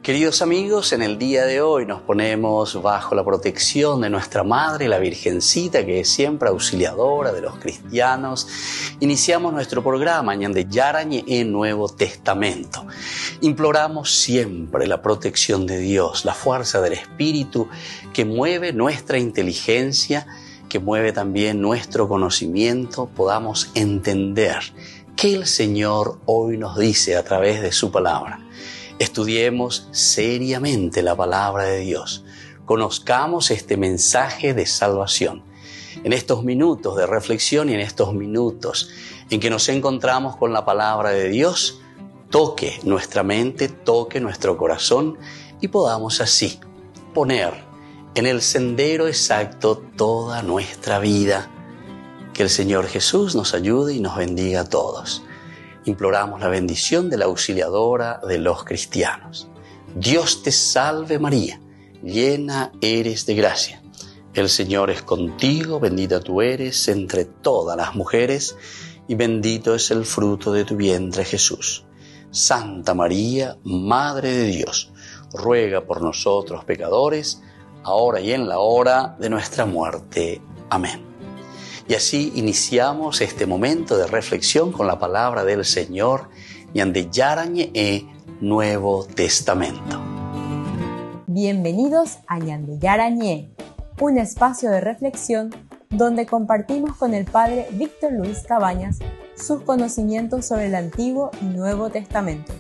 Queridos amigos, en el día de hoy nos ponemos bajo la protección de nuestra Madre, la Virgencita, que es siempre auxiliadora de los cristianos. Iniciamos nuestro programa Ñande Yarañe en Nuevo Testamento. Imploramos siempre la protección de Dios, la fuerza del Espíritu que mueve nuestra inteligencia, que mueve también nuestro conocimiento, podamos entender qué el Señor hoy nos dice a través de su palabra. Estudiemos seriamente la palabra de Dios. Conozcamos este mensaje de salvación. En estos minutos de reflexión y en estos minutos en que nos encontramos con la palabra de Dios, toque nuestra mente, toque nuestro corazón y podamos así poner en el sendero exacto toda nuestra vida. Que el Señor Jesús nos ayude y nos bendiga a todos. Imploramos la bendición de la auxiliadora de los cristianos. Dios te salve María, llena eres de gracia. El Señor es contigo, bendita tú eres entre todas las mujeres y bendito es el fruto de tu vientre Jesús. Santa María, Madre de Dios, ruega por nosotros pecadores, ahora y en la hora de nuestra muerte. Amén. Y así iniciamos este momento de reflexión con la palabra del Señor, Ñande Yarañe Nuevo Testamento. Bienvenidos a Ñande Yarañe, un espacio de reflexión donde compartimos con el Padre Víctor Luis Cabañas sus conocimientos sobre el Antiguo y Nuevo Testamento.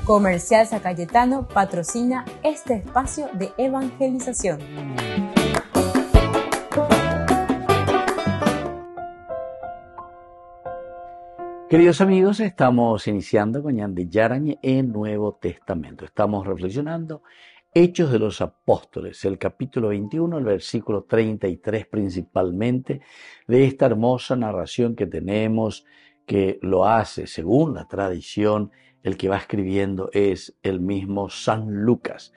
Comercial San Cayetano patrocina este espacio de evangelización. Queridos amigos, estamos iniciando con Ñande Yarañe en Nuevo Testamento. Estamos reflexionando Hechos de los Apóstoles, el capítulo 21, el versículo 33 principalmente, de esta hermosa narración que tenemos, que lo hace según la tradición. El que va escribiendo es el mismo San Lucas,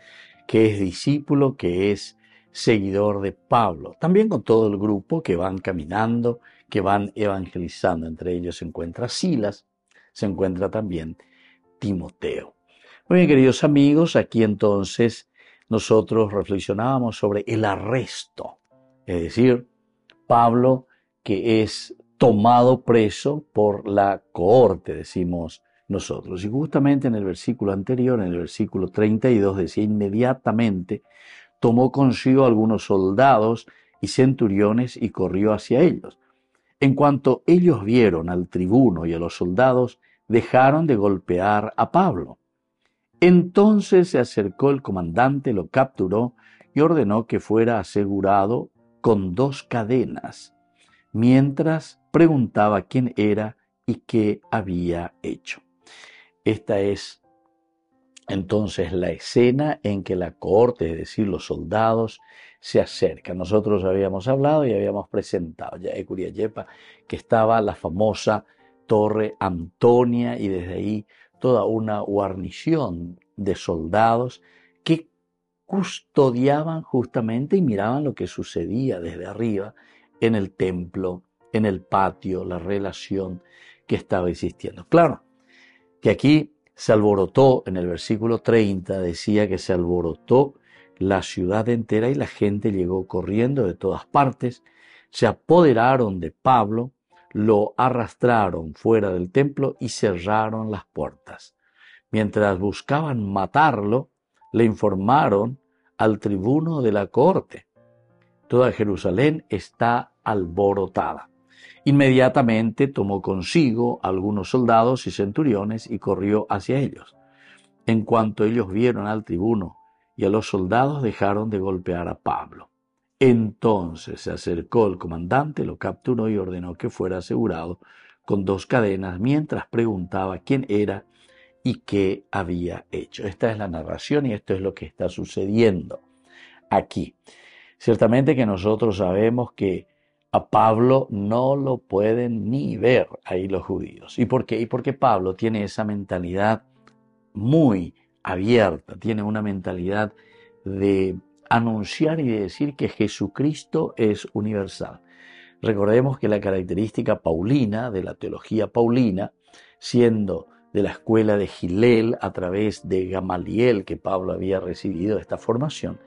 que es discípulo, que es seguidor de Pablo. También con todo el grupo que van caminando, que van evangelizando. Entre ellos se encuentra Silas, se encuentra también Timoteo. Muy bien, queridos amigos, aquí entonces nosotros reflexionábamos sobre el arresto. Es decir, Pablo que es tomado preso por la cohorte, decimos nosotros. Y justamente en el versículo anterior, en el versículo 32, decía: inmediatamente tomó consigo algunos soldados y centuriones y corrió hacia ellos. En cuanto ellos vieron al tribuno y a los soldados, dejaron de golpear a Pablo. Entonces se acercó el comandante, lo capturó y ordenó que fuera asegurado con 2 cadenas, mientras preguntaba quién era y qué había hecho. Esta es entonces la escena en que la cohorte, es decir, los soldados, se acercan. Nosotros habíamos hablado y habíamos presentado ya en Curiayepa que estaba la famosa Torre Antonia y desde ahí toda una guarnición de soldados que custodiaban justamente y miraban lo que sucedía desde arriba en el templo, en el patio, la relación que estaba existiendo. Claro, que aquí se alborotó, en el versículo 30 decía que se alborotó la ciudad entera y la gente llegó corriendo de todas partes, se apoderaron de Pablo, lo arrastraron fuera del templo y cerraron las puertas. Mientras buscaban matarlo, le informaron al tribuno de la cohorte: toda Jerusalén está alborotada. Inmediatamente tomó consigo algunos soldados y centuriones y corrió hacia ellos. En cuanto ellos vieron al tribuno y a los soldados, dejaron de golpear a Pablo. Entonces se acercó el comandante, lo capturó y ordenó que fuera asegurado con 2 cadenas, mientras preguntaba quién era y qué había hecho. Esta es la narración y esto es lo que está sucediendo aquí. Ciertamente que nosotros sabemos que a Pablo no lo pueden ni ver ahí los judíos. ¿Y por qué? Y porque Pablo tiene esa mentalidad muy abierta, tiene una mentalidad de anunciar y de decir que Jesucristo es universal. Recordemos que la característica paulina, de la teología paulina, siendo de la escuela de Gilel a través de Gamaliel, que Pablo había recibido esta formación,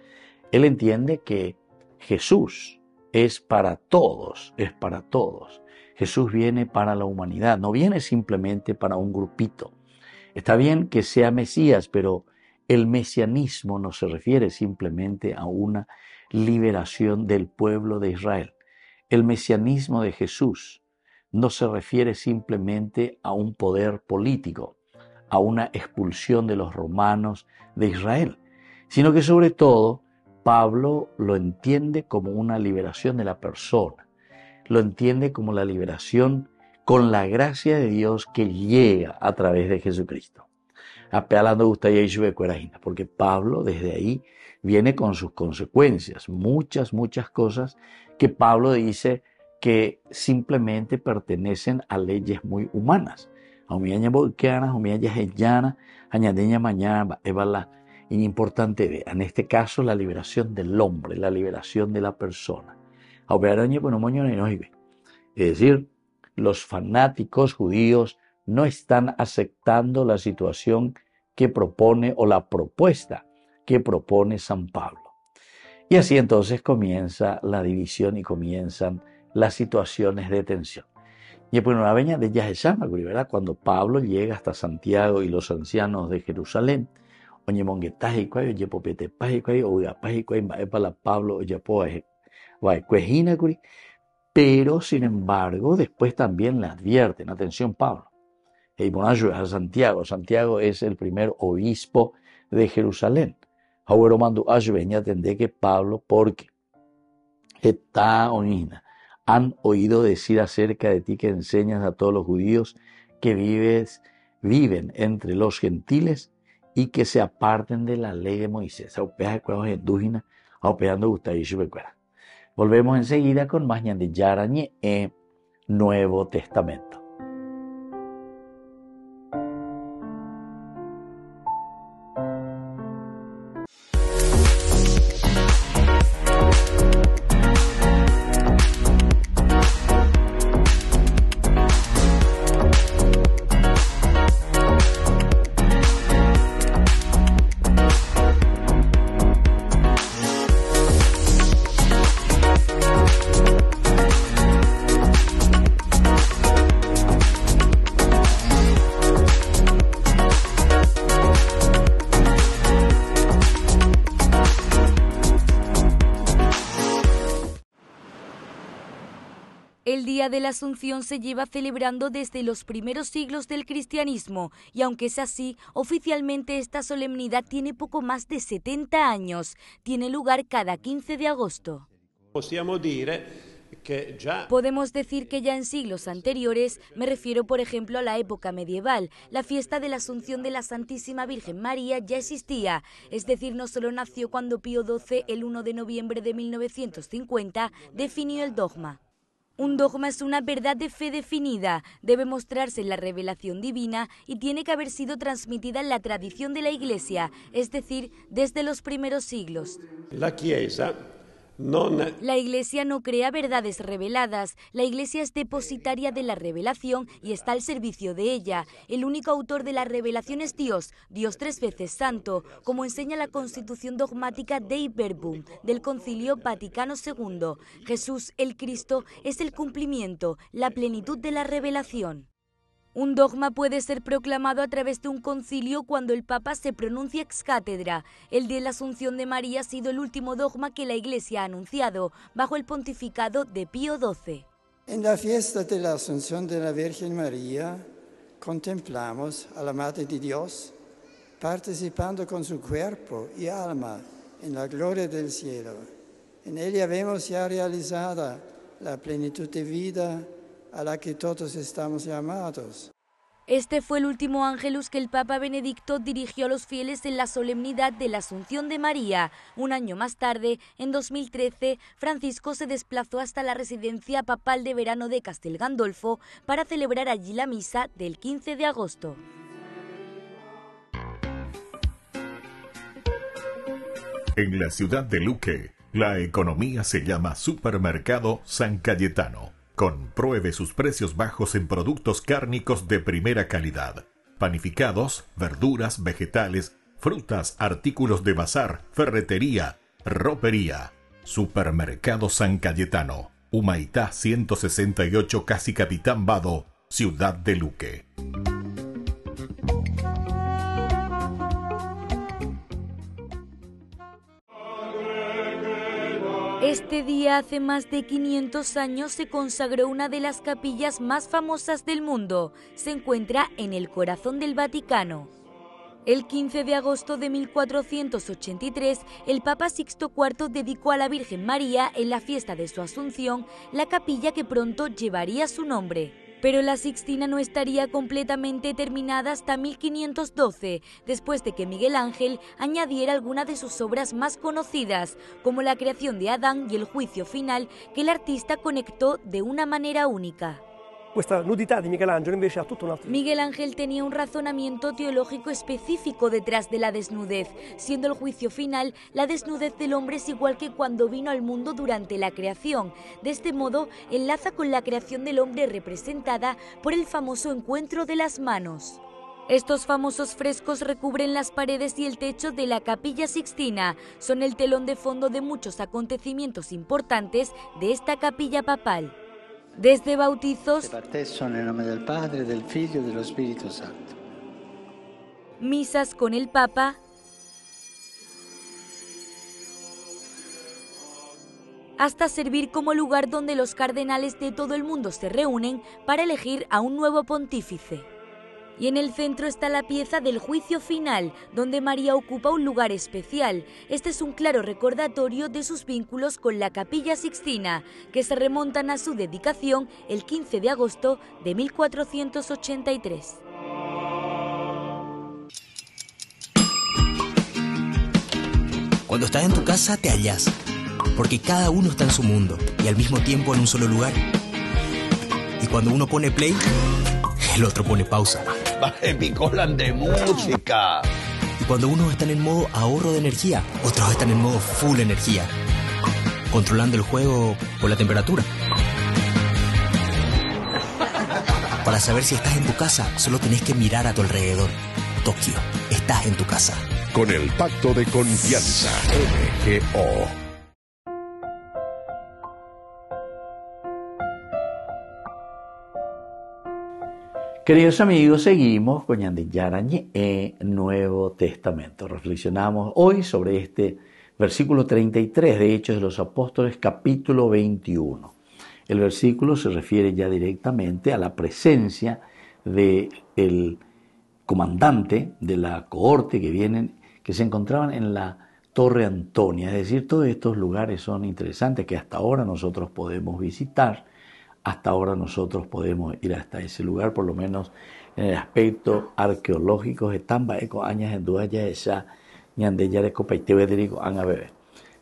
él entiende que Jesús es para todos, es para todos. Jesús viene para la humanidad, no viene simplemente para un grupito. Está bien que sea Mesías, pero el mesianismo no se refiere simplemente a una liberación del pueblo de Israel. El mesianismo de Jesús no se refiere simplemente a un poder político, a una expulsión de los romanos de Israel, sino que sobre todo Pablo lo entiende como una liberación de la persona, lo entiende como la liberación con la gracia de Dios que llega a través de Jesucristo. Apelando porque Pablo desde ahí viene con sus consecuencias, muchas cosas que Pablo dice que simplemente pertenecen a leyes muy humanas. Importante en este caso la liberación del hombre, la liberación de la persona. Es decir, los fanáticos judíos no están aceptando la situación que propone o la propuesta que propone San Pablo. Y así entonces comienza la división y comienzan las situaciones de tensión. Y pues una veña de ellas es ¿verdad? Cuando Pablo llega hasta Santiago y los ancianos de Jerusalén, pero sin embargo después también le advierten, atención Pablo, a Santiago. Santiago es el primer obispo de Jerusalén. Ahora mando a entender que Pablo, porque han oído decir acerca de ti que enseñas a todos los judíos que viven entre los gentiles y que se aparten de la ley de Moisés. Volvemos enseguida con más de Yarañe en Nuevo Testamento. El Día de la Asunción se lleva celebrando desde los primeros siglos del cristianismo y aunque es así, oficialmente esta solemnidad tiene poco más de 70 años. Tiene lugar cada 15 de agosto. Podemos decir que ya en siglos anteriores, me refiero por ejemplo a la época medieval, la fiesta de la Asunción de la Santísima Virgen María ya existía, es decir, no solo nació cuando Pío XII, el 1 de noviembre de 1950, definió el dogma. Un dogma es una verdad de fe definida, debe mostrarse en la revelación divina y tiene que haber sido transmitida en la tradición de la Iglesia, es decir, desde los primeros siglos. La Iglesia no crea verdades reveladas, la Iglesia es depositaria de la revelación y está al servicio de ella. El único autor de la revelación es Dios, Dios 3 veces santo, como enseña la Constitución dogmática Dei Verbum del Concilio Vaticano II. Jesús, el Cristo, es el cumplimiento, la plenitud de la revelación. Un dogma puede ser proclamado a través de un concilio cuando el Papa se pronuncia ex cátedra. El de la Asunción de María ha sido el último dogma que la Iglesia ha anunciado, bajo el pontificado de Pío XII. En la fiesta de la Asunción de la Virgen María, contemplamos a la Madre de Dios, participando con su cuerpo y alma en la gloria del cielo. En ella vemos ya realizada la plenitud de vida a la que todos estamos llamados. Este fue el último ángelus que el Papa Benedicto dirigió a los fieles en la solemnidad de la Asunción de María. Un año más tarde, en 2013, Francisco se desplazó hasta la residencia papal de verano de Castel Gandolfo para celebrar allí la misa del 15 de agosto. En la ciudad de Luque, La economía se llama Supermercado San Cayetano. Compruebe sus precios bajos en productos cárnicos de primera calidad. Panificados, verduras, vegetales, frutas, artículos de bazar, ferretería, ropería. Supermercado San Cayetano. Humaitá 168, casi Capitán Vado, Ciudad de Luque. Este día, hace más de 500 años, se consagró una de las capillas más famosas del mundo. Se encuentra en el corazón del Vaticano. El 15 de agosto de 1483, el Papa Sixto IV dedicó a la Virgen María, en la fiesta de su Asunción, la capilla que pronto llevaría su nombre. Pero la Sixtina no estaría completamente terminada hasta 1512, después de que Miguel Ángel añadiera algunas de sus obras más conocidas, como la creación de Adán y el juicio final, que el artista conectó de una manera única. Questa nudità di Michelangelo invece ha tutto un altro. Miguel Ángel tenía un razonamiento teológico específico detrás de la desnudez. Siendo el juicio final, la desnudez del hombre es igual que cuando vino al mundo durante la creación. De este modo, enlaza con la creación del hombre representada por el famoso encuentro de las manos. Estos famosos frescos recubren las paredes y el techo de la Capilla Sixtina. Son el telón de fondo de muchos acontecimientos importantes de esta capilla papal. Desde bautizos, nel nome del Padre, del Figlio y del Spirito Santo. Misas con el Papa, hasta servir como lugar donde los cardenales de todo el mundo se reúnen para elegir a un nuevo pontífice. Y en el centro está la pieza del juicio final, donde María ocupa un lugar especial. Este es un claro recordatorio de sus vínculos con la Capilla Sixtina, que se remontan a su dedicación el 15 de agosto de 1483. Cuando estás en tu casa te hallas, porque cada uno está en su mundo y al mismo tiempo en un solo lugar. Y cuando uno pone play, el otro pone pausa. Picolan de música. Y cuando unos están en modo ahorro de energía, otros están en modo full energía, controlando el juego por la temperatura. Para saber si estás en tu casa, solo tenés que mirar a tu alrededor. Tokio, estás en tu casa. Con el Pacto de Confianza, MGO. Queridos amigos, seguimos con Ñande Yarañe en Nuevo Testamento. Reflexionamos hoy sobre este versículo 33 de Hechos de los Apóstoles, capítulo 21. El versículo se refiere ya directamente a la presencia del comandante de la cohorte que se encontraban en la Torre Antonia. Es decir, todos estos lugares son interesantes que hasta ahora nosotros podemos visitar. Hasta ahora nosotros podemos ir hasta ese lugar, por lo menos en el aspecto arqueológico.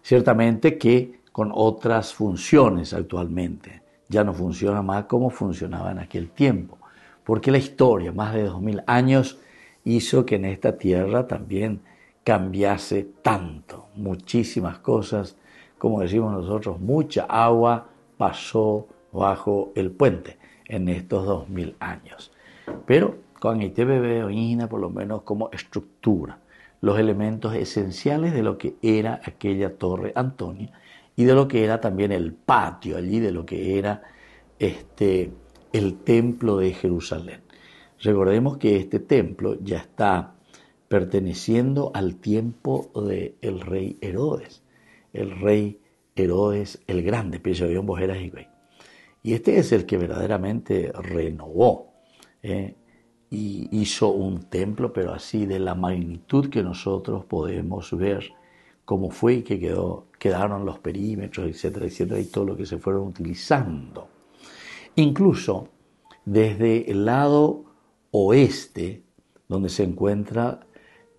Ciertamente que con otras funciones actualmente. Ya no funciona más como funcionaba en aquel tiempo. Porque la historia, más de 2000 años, hizo que en esta tierra también cambiase tanto. Muchísimas cosas, como decimos nosotros, mucha agua pasó bajo el puente en estos 2000 años. Pero con ITBB o por lo menos como estructura, los elementos esenciales de lo que era aquella Torre Antonia y de lo que era también el patio allí, de lo que era el templo de Jerusalén. Recordemos que este templo ya está perteneciendo al tiempo del rey Herodes. El rey Herodes el Grande, y este es el que verdaderamente renovó y hizo un templo, pero así de la magnitud que nosotros podemos ver cómo fue y que quedaron los perímetros, etcétera, etcétera, y todo lo que se fueron utilizando. Incluso desde el lado oeste, donde se encuentra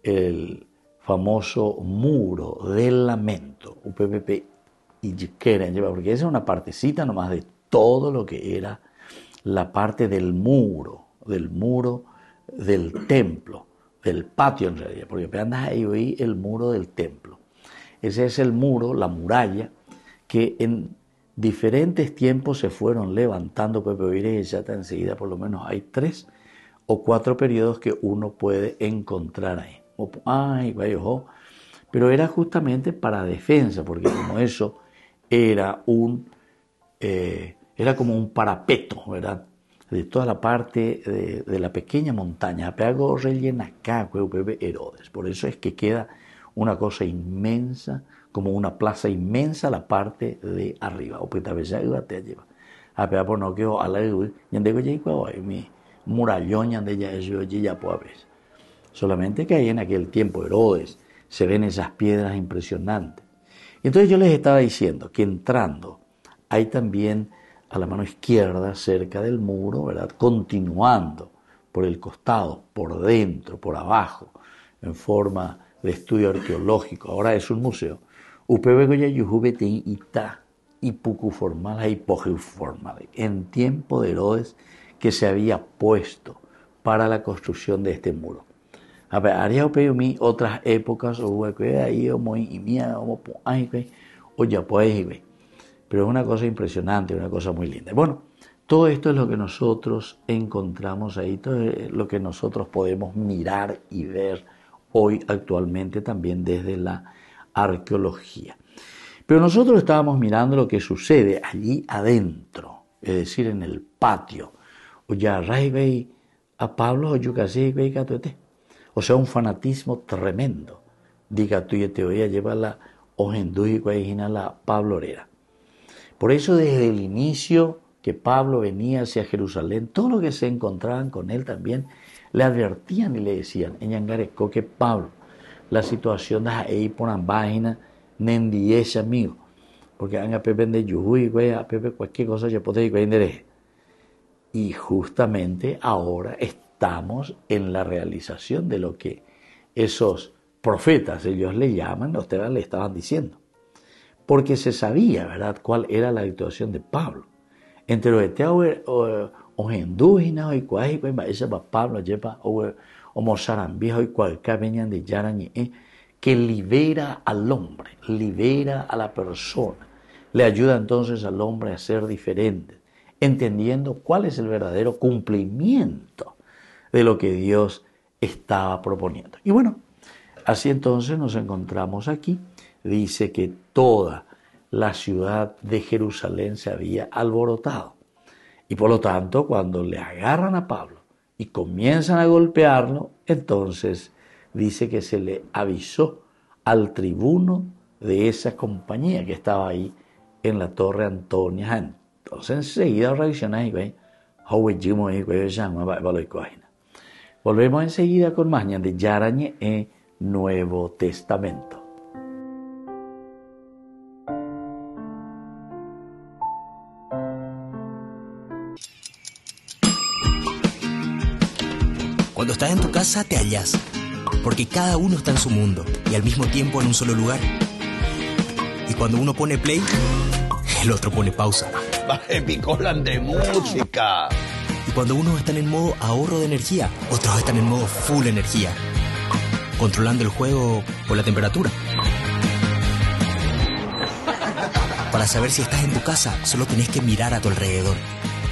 el famoso muro del lamento, UPPP y Quieren llevar, porque esa es una partecita nomás de todo lo que era la parte del muro del templo, del patio en realidad, porque andas ahí el muro del templo. Ese es el muro, la muralla, que en diferentes tiempos se fueron levantando. Pepe Oire ya está enseguida, por lo menos hay 3 o 4 periodos que uno puede encontrar ahí. Pero era justamente para defensa, porque como eso era como un parapeto, ¿verdad? De toda la parte de la pequeña montaña. Apeago rellena acá, Herodes. Por eso es que queda una cosa inmensa, como una plaza inmensa, la parte de arriba. O pues tal ya te lleva. Apea por no quedó a la yandego ya mi murallón yande ya eso ya puede ver. Solamente que ahí en aquel tiempo Herodes se ven esas piedras impresionantes. Entonces yo les estaba diciendo que entrando hay también a la mano izquierda, cerca del muro, ¿verdad? Continuando por el costado, por dentro, por abajo, en forma de estudio arqueológico. Ahora es un museo. En tiempo de Herodes, que se había puesto para la construcción de este muro. Haría otras épocas, o ya pues, pero es una cosa impresionante, una cosa muy linda. Bueno, todo esto es lo que nosotros encontramos ahí, todo es lo que nosotros podemos mirar y ver hoy actualmente también desde la arqueología. Pero nosotros estábamos mirando lo que sucede allí adentro, es decir, en el patio. A Pablo, o sea, un fanatismo tremendo. Diga tú y te voy a llevar la ojenduy la pablorera. Por eso desde el inicio que Pablo venía hacia Jerusalén, todo lo que se encontraban con él también le advertían y le decían, en Yangareco, que Pablo, la situación de ahí por la página, nendiese amigo, porque a Pepe de Yuhui, a Pepe cualquier cosa, yo puedo ir. Y justamente ahora estamos en la realización de lo que esos profetas, ellos le llaman, ustedes le estaban diciendo. Porque se sabía, ¿verdad?, cuál era la actuación de Pablo. Entre los eteos o hindúes y cuaji, ese va Pablo, lleva o mozarambiejo y cualquier venían de Yarañe, que libera al hombre, libera a la persona, le ayuda entonces al hombre a ser diferente, entendiendo cuál es el verdadero cumplimiento de lo que Dios estaba proponiendo. Y bueno, así entonces nos encontramos aquí. Dice que toda la ciudad de Jerusalén se había alborotado. Y por lo tanto, cuando le agarran a Pablo y comienzan a golpearlo, entonces dice que se le avisó al tribuno de esa compañía que estaba ahí en la Torre Antonia. Entonces enseguida reacciona y ve, volvemos enseguida con más de Yarañe en Nuevo Testamento. Cuando estás en tu casa te hallas, porque cada uno está en su mundo y al mismo tiempo en un solo lugar. Y cuando uno pone play, el otro pone pausa. Baje picolan de música. Y cuando unos están en modo ahorro de energía, otros están en modo full energía, controlando el juego por la temperatura. Para saber si estás en tu casa, solo tenés que mirar a tu alrededor.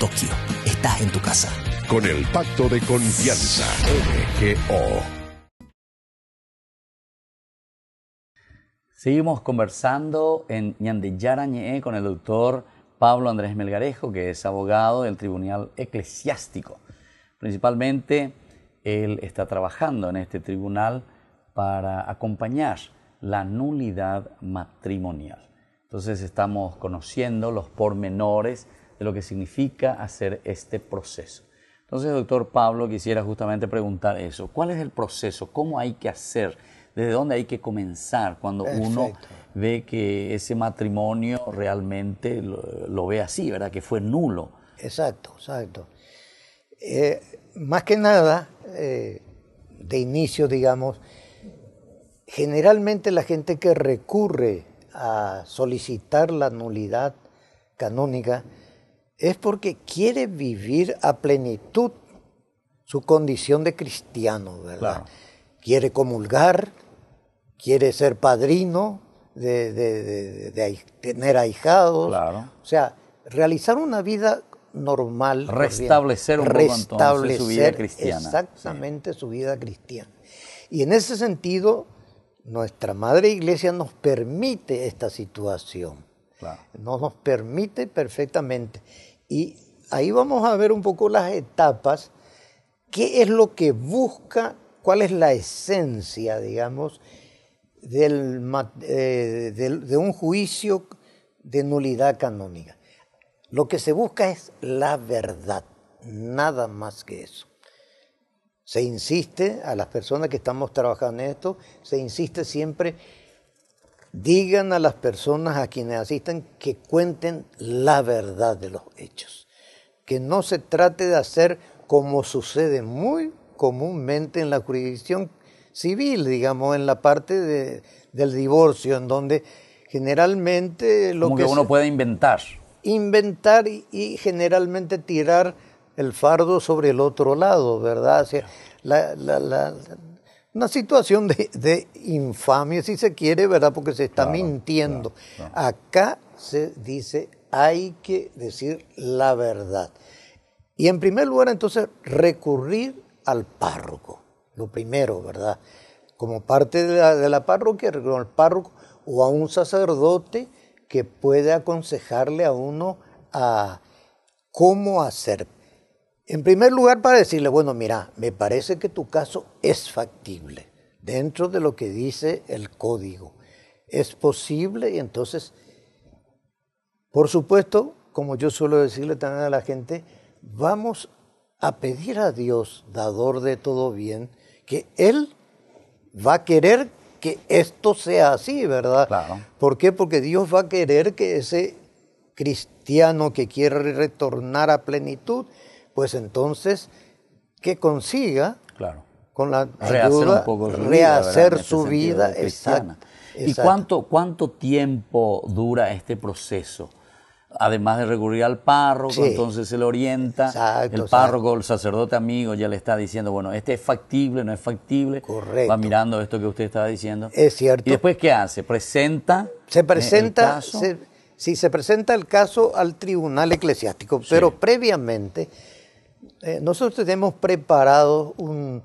Tokio, estás en tu casa. Con el Pacto de Confianza, MGO. Seguimos conversando en Ñande Yarañe con el doctor Pablo Andrés Melgarejo, que es abogado del Tribunal Eclesiástico. Principalmente, él está trabajando en este tribunal para acompañar la nulidad matrimonial. Entonces estamos conociendo los pormenores de lo que significa hacer este proceso. Entonces, doctor Pablo, quisiera justamente preguntar eso. ¿Cuál es el proceso? ¿Cómo hay que hacer? ¿Desde dónde hay que comenzar cuando uno ve que ese matrimonio realmente lo ve así, ¿verdad? Que fue nulo. Exacto. Más que nada, de inicio, digamos, generalmente la gente que recurre a solicitar la nulidad canónica es porque quiere vivir a plenitud su condición de cristiano, ¿verdad? Claro. Quiere comulgar, quiere ser padrino, tener ahijados. Claro. O sea, realizar una vida normal. Restablecer un poco entonces su vida cristiana. Exactamente, su vida cristiana. Y en ese sentido, nuestra Madre Iglesia nos permite esta situación. Claro. Nos permite perfectamente. Y ahí vamos a ver un poco las etapas, qué es lo que busca, cuál es la esencia, digamos, de un juicio de nulidad canónica. Lo que se busca es la verdad, nada más que eso. Se insiste a las personas que estamos trabajando en esto, se insiste siempre, digan a las personas a quienes asistan que cuenten la verdad de los hechos. Que no se trate de hacer como sucede muy comúnmente en la jurisdicción civil, digamos, en la parte del divorcio, en donde generalmente como que uno puede inventar y generalmente tirar el fardo sobre el otro lado, ¿verdad? O sea, una situación de infamia, si se quiere, ¿verdad? Porque se está mintiendo. Claro. Acá se dice, hay que decir la verdad. Y en primer lugar, entonces, recurrir al párroco. Lo primero, ¿verdad? Como parte de la parroquia, recurrir al párroco o a un sacerdote que puede aconsejarle a uno a cómo hacer. En primer lugar, para decirle, bueno, mira, me parece que tu caso es factible, dentro de lo que dice el código. Es posible y entonces, por supuesto, como yo suelo decirle también a la gente, vamos a pedir a Dios, dador de todo bien, que Él va a querer que esto sea así, ¿verdad? Claro. ¿Por qué? Porque Dios va a querer que ese cristiano que quiere retornar a plenitud, pues entonces que consiga, claro, con la rehacer ayuda, un poco rehacer su vida cristiana. ¿Y exacto. cuánto tiempo dura este proceso? Además de recurrir al párroco, Sí. entonces se le orienta, Exacto, el párroco, el sacerdote amigo ya le está diciendo, bueno, este es factible, no es factible. Correcto. Va mirando esto que usted estaba diciendo. Es cierto. ¿Y después qué hace? Se presenta, el caso. se presenta el caso al tribunal eclesiástico, pero previamente nosotros tenemos preparado un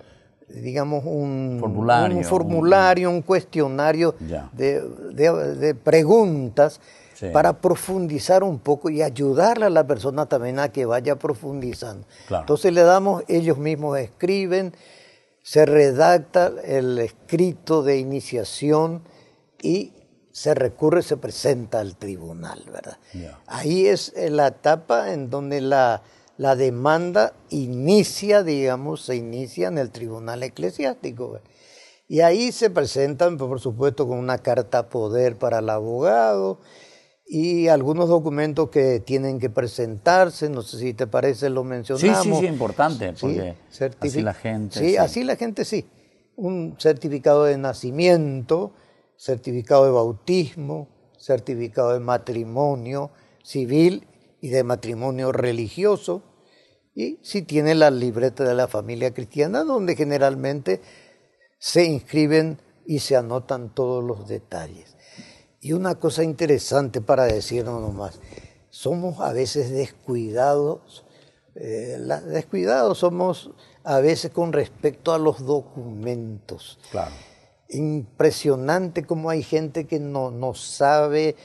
formulario, un cuestionario de preguntas para profundizar un poco y ayudarle a la persona también a que vaya profundizando. Claro. Entonces le damos, ellos mismos escriben, se redacta el escrito de iniciación y se recurre, se presenta al tribunal, ¿verdad? Yeah. Ahí es la etapa en donde la demanda inicia, digamos, se inicia en el tribunal eclesiástico, ¿verdad? Y ahí se presentan, por supuesto, con una carta poder para el abogado y algunos documentos que tienen que presentarse, no sé si te parece, lo mencionamos. Sí, importante, porque así la gente... Sí, así la gente sí. Un certificado de nacimiento, certificado de bautismo, certificado de matrimonio civil y de matrimonio religioso, y si tiene la libreta de la familia cristiana, donde generalmente se inscriben y se anotan todos los detalles. Y una cosa interesante para decirnos nomás, somos a veces descuidados, somos a veces con respecto a los documentos. Claro. Impresionante cómo hay gente que no sabe,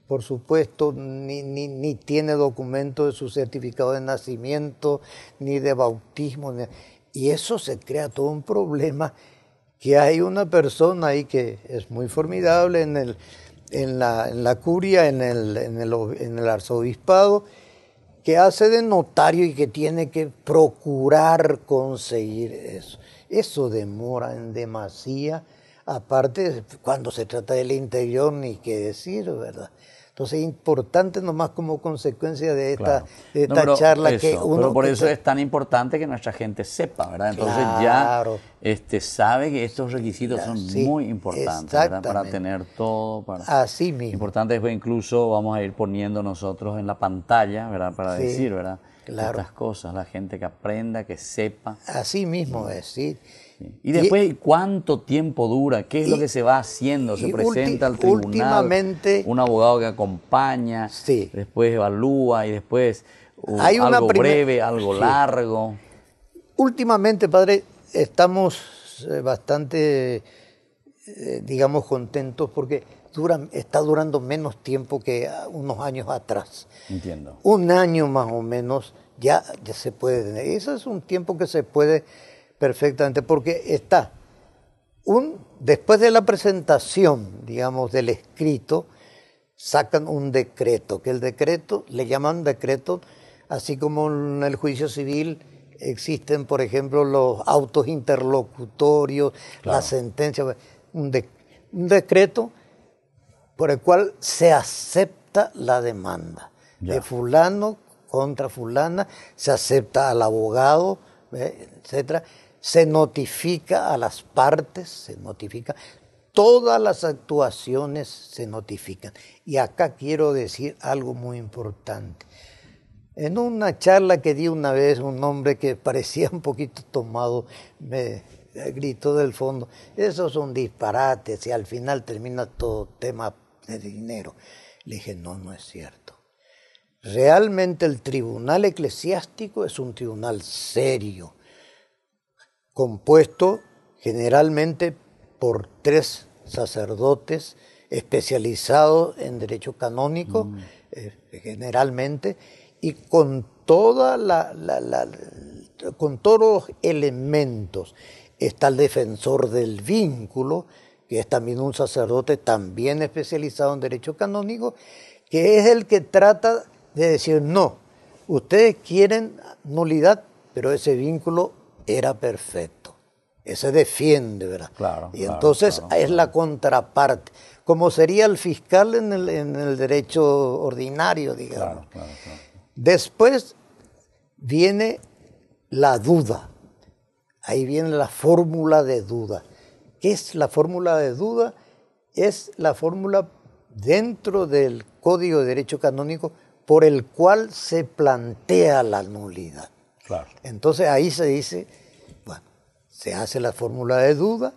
por supuesto, ni tiene documento de su certificado de nacimiento, ni de bautismo, y eso se crea todo un problema, que hay una persona ahí que es muy formidable en la curia, en el arzobispado, que hace de notario y que tiene que procurar conseguir eso. Eso demora en demasía, aparte cuando se trata del interior ni qué decir, ¿verdad? Entonces es importante nomás como consecuencia de esta charla eso, que uno... Pero por eso es tan importante que nuestra gente sepa, ¿verdad? Entonces claro, ya sabe que estos requisitos son muy importantes, ¿verdad? Para tener todo. Así mismo. Importante después incluso vamos a ir poniendo nosotros en la pantalla, ¿verdad? Para decir, ¿verdad? estas cosas, la gente que aprenda, que sepa. Así mismo es, sí. Y después, ¿cuánto tiempo dura? ¿Qué es lo que se va haciendo? ¿Se presenta al tribunal? Últimamente, un abogado que acompaña, después evalúa y después hay algo breve, algo largo. Últimamente, padre, estamos bastante, digamos, contentos porque está durando menos tiempo que unos años atrás. Entiendo. Un año más o menos ya se puede tener. Eso es un tiempo que se puede perfectamente, porque después de la presentación, digamos, del escrito, sacan un decreto, que el decreto, le llaman decreto, así como en el juicio civil existen, por ejemplo, los autos interlocutorios, la sentencia, un decreto por el cual se acepta la demanda de fulano contra fulana, se acepta al abogado, etcétera. Se notifica a las partes, se notifica, todas las actuaciones se notifican. Y acá quiero decir algo muy importante. En una charla que di una vez, un hombre que parecía un poquito tomado me gritó del fondo: esos son disparates y al final termina todo tema de dinero. Le dije: no es cierto. Realmente el tribunal eclesiástico es un tribunal serio, compuesto generalmente por 3 sacerdotes especializados en derecho canónico, generalmente, y con todos los elementos. Está el defensor del vínculo, que es también un sacerdote también especializado en derecho canónico, que es el que trata de decir: no, ustedes quieren nulidad, pero ese vínculo era perfecto. Ese defiende, ¿verdad? Claro, y entonces es la contraparte, como sería el fiscal en el derecho ordinario, digamos. Claro. Después viene la duda. Ahí viene la fórmula de duda. ¿Qué es la fórmula de duda? Es la fórmula dentro del Código de Derecho Canónico por el cual se plantea la nulidad. Claro. Entonces ahí se dice, bueno, se hace la fórmula de duda,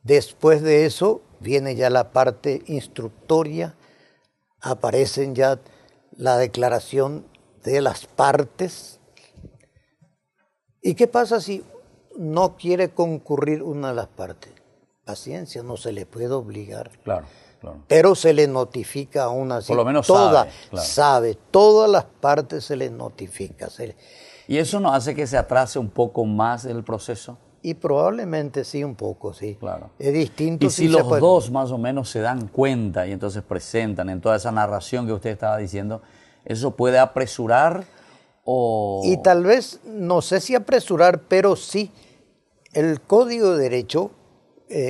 después de eso viene ya la parte instructoria, aparecen ya la declaración de las partes. ¿Y qué pasa si no quiere concurrir una de las partes? Paciencia, no se le puede obligar. Claro. Pero se le notifica aún así. Por lo menos sabe, todas las partes se le notifica. ¿Y eso no hace que se atrase un poco más el proceso? Y probablemente sí, un poco, sí. Claro. Es distinto. Y si los dos más o menos se dan cuenta y entonces presentan en toda esa narración que usted estaba diciendo, ¿eso puede apresurar o...? Y tal vez, no sé si apresurar, pero sí, el Código de Derecho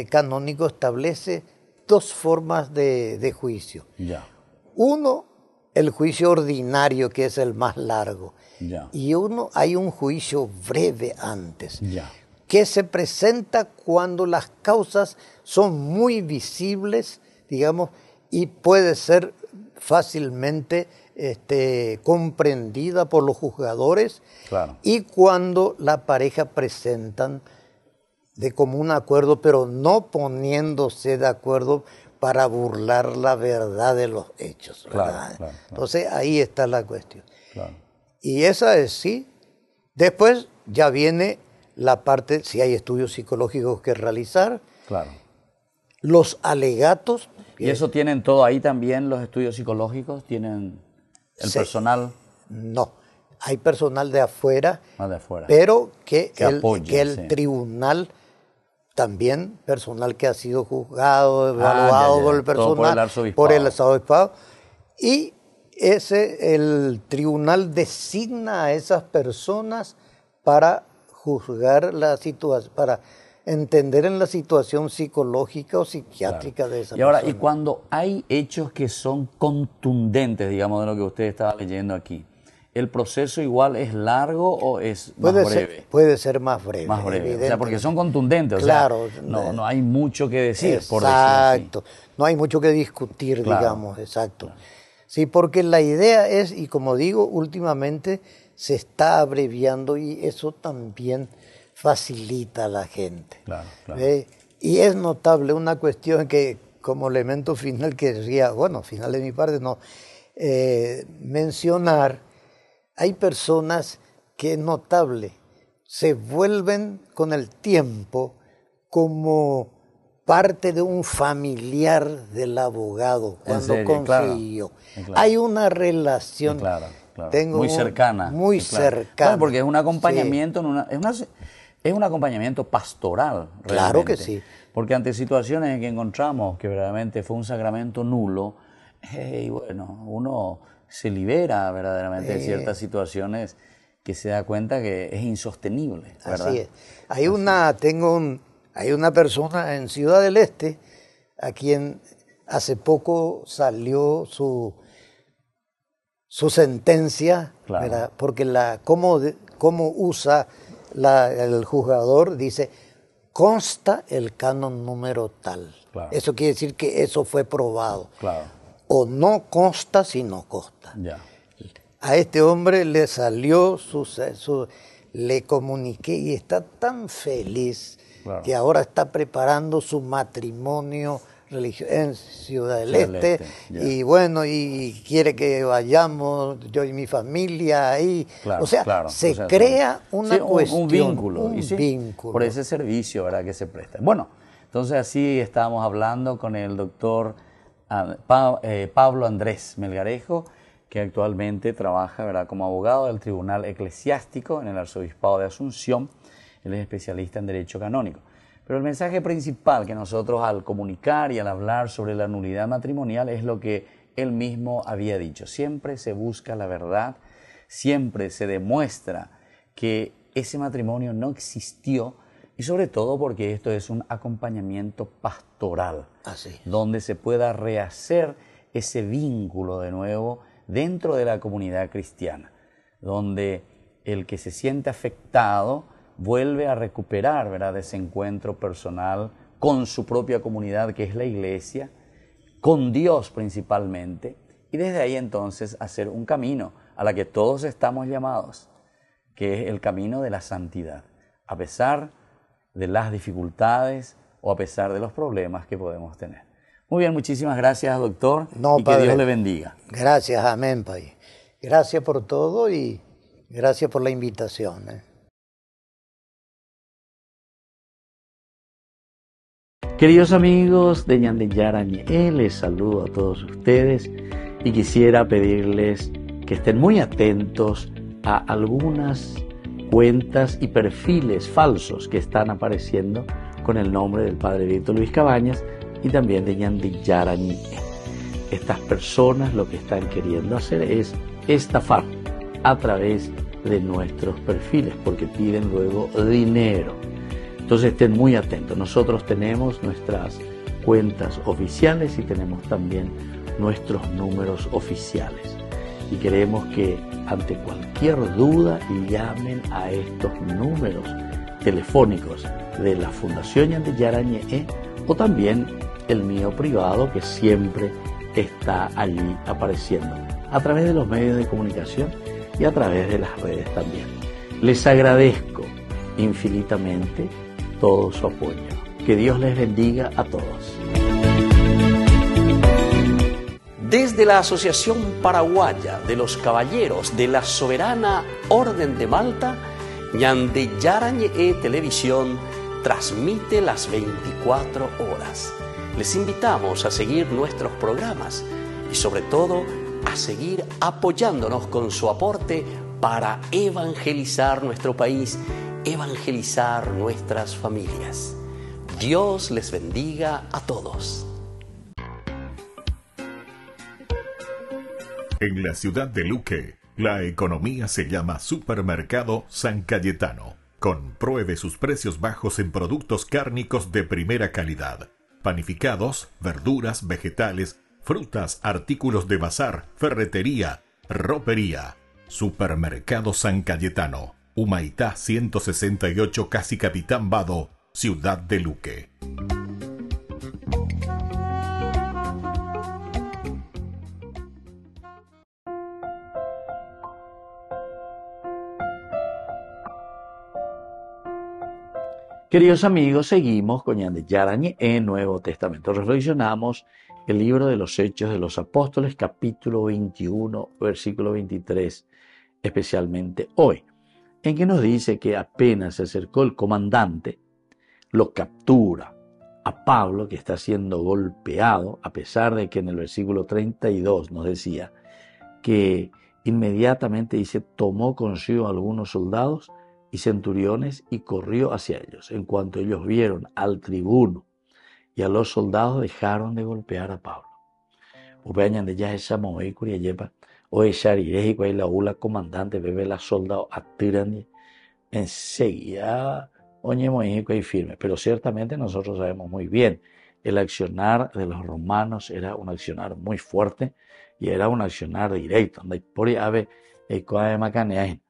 Canónico establece 2 formas de juicio. Ya. Uno, el juicio ordinario, que es el más largo. Ya. Y hay un juicio breve antes, ya, que se presenta cuando las causas son muy visibles, digamos, y puede ser fácilmente comprendida por los juzgadores. Claro. Y cuando la pareja presentan de común acuerdo, pero no poniéndose de acuerdo para burlar la verdad de los hechos, ¿verdad? Claro. Entonces ahí está la cuestión. Claro. Y esa es sí. Después ya viene la parte, si hay estudios psicológicos que realizar. Claro. Los alegatos. ¿Y eso tienen todo ahí también, los estudios psicológicos? ¿Tienen el personal? No, hay personal de afuera. Más de afuera. Pero que apoya, el tribunal, también personal que ha sido juzgado, evaluado por el personal, por el arzobispado. Y el tribunal designa a esas personas para juzgar la situación, para entender en la situación psicológica o psiquiátrica de esa persona. Y ahora, y cuando hay hechos que son contundentes, digamos, de lo que usted estaba leyendo aquí, ¿el proceso igual es largo o es más breve? Puede ser más breve. Más breve, o sea, porque son contundentes, claro, o sea, no hay mucho que decir, por decirlo así. Exacto, no hay mucho que discutir, claro, digamos, exacto. Claro. Sí, porque la idea es, y como digo, últimamente se está abreviando y eso también facilita a la gente. Claro, claro. Y es notable una cuestión que como elemento final querría, bueno, final de mi parte no, mencionar, hay personas que es notable, se vuelven con el tiempo como parte de un familiar del abogado cuando consiguió. Claro. Hay una relación muy cercana. Muy cercana. Bueno, porque es un acompañamiento, es un acompañamiento pastoral. Realmente. Claro que sí. Porque ante situaciones en que encontramos que verdaderamente fue un sacramento nulo, y bueno, uno se libera verdaderamente de ciertas situaciones que se da cuenta que es insostenible, ¿verdad? Así es. Hay una persona en Ciudad del Este a quien hace poco salió su sentencia, ¿verdad? Porque cómo usa el juzgador, dice, consta el canon número tal. Claro. Eso quiere decir que eso fue probado. Claro. O no consta si no consta. Ya. A este hombre le salió le comuniqué y está tan feliz que ahora está preparando su matrimonio religioso en Ciudad del Este. Y bueno, y quiere que vayamos yo y mi familia ahí. Claro, o sea, se crea una cuestión, un vínculo. Un vínculo. Por ese servicio, ¿verdad?, que se presta. Bueno, entonces así estábamos hablando con el doctor Pablo Andrés Melgarejo, que actualmente trabaja, ¿verdad?, como abogado del Tribunal Eclesiástico en el Arzobispado de Asunción. Él es especialista en Derecho Canónico. Pero el mensaje principal que nosotros al comunicar y al hablar sobre la nulidad matrimonial es lo que él mismo había dicho. Siempre se busca la verdad, siempre se demuestra que ese matrimonio no existió y sobre todo porque esto es un acompañamiento pastoral. Así. Donde se pueda rehacer ese vínculo de nuevo dentro de la comunidad cristiana, donde el que se siente afectado vuelve a recuperar, ¿verdad?, ese encuentro personal con su propia comunidad, que es la iglesia, con Dios principalmente, y desde ahí entonces hacer un camino a la que todos estamos llamados, que es el camino de la santidad, a pesar de las dificultades o a pesar de los problemas que podemos tener. Muy bien, muchísimas gracias, doctor, y que Dios le bendiga. Gracias, amén, Pai. Gracias por todo y gracias por la invitación. Queridos amigos de Ñande Yarañe, les saludo a todos ustedes y quisiera pedirles que estén muy atentos a algunas cuentas y perfiles falsos que están apareciendo con el nombre del padre Víctor Luis Cabañas y también de Ñande Yarañe. Estas personas lo que están queriendo hacer es estafar a través de nuestros perfiles porque piden luego dinero. Entonces estén muy atentos. Nosotros tenemos nuestras cuentas oficiales y tenemos también nuestros números oficiales. Y queremos que ante cualquier duda llamen a estos números telefónicos de la Fundación Ñande Yarañe o también el mío privado que siempre está allí apareciendo a través de los medios de comunicación y a través de las redes también. Les agradezco infinitamente todo su apoyo. Que Dios les bendiga a todos. Desde la Asociación Paraguaya de los Caballeros de la Soberana Orden de Malta, Ñande Yarañe Televisión transmite las 24 horas. Les invitamos a seguir nuestros programas y sobre todo a seguir apoyándonos con su aporte para evangelizar nuestro país, evangelizar nuestras familias. Dios les bendiga a todos. En la ciudad de Luque, la economía se llama Supermercado San Cayetano. Compruebe sus precios bajos en productos cárnicos de primera calidad. Panificados, verduras, vegetales, frutas, artículos de bazar, ferretería, ropería. Supermercado San Cayetano. Humaitá 168, Casi Capitán Vado, Ciudad de Luque. Queridos amigos, seguimos con Ñande Yarañe en Nuevo Testamento. Reflexionamos el libro de los Hechos de los Apóstoles, capítulo 21, versículo 23, especialmente hoy, en que nos dice que apenas se acercó el comandante, lo captura a Pablo, que está siendo golpeado, a pesar de que en el versículo 32 nos decía que inmediatamente dice, tomó consigo algunos soldados y centuriones y corrió hacia ellos. En cuanto ellos vieron al tribuno y a los soldados, dejaron de golpear a Pablo. Upeañan de ya esa moe curia lleva o esa y cuál la ula comandante bebe la soldado atiran enseguida oñe moe cuál firme. Pero ciertamente nosotros sabemos muy bien el accionar de los romanos era un accionar muy fuerte y era un accionar directo. Donde por ave de macaneaje.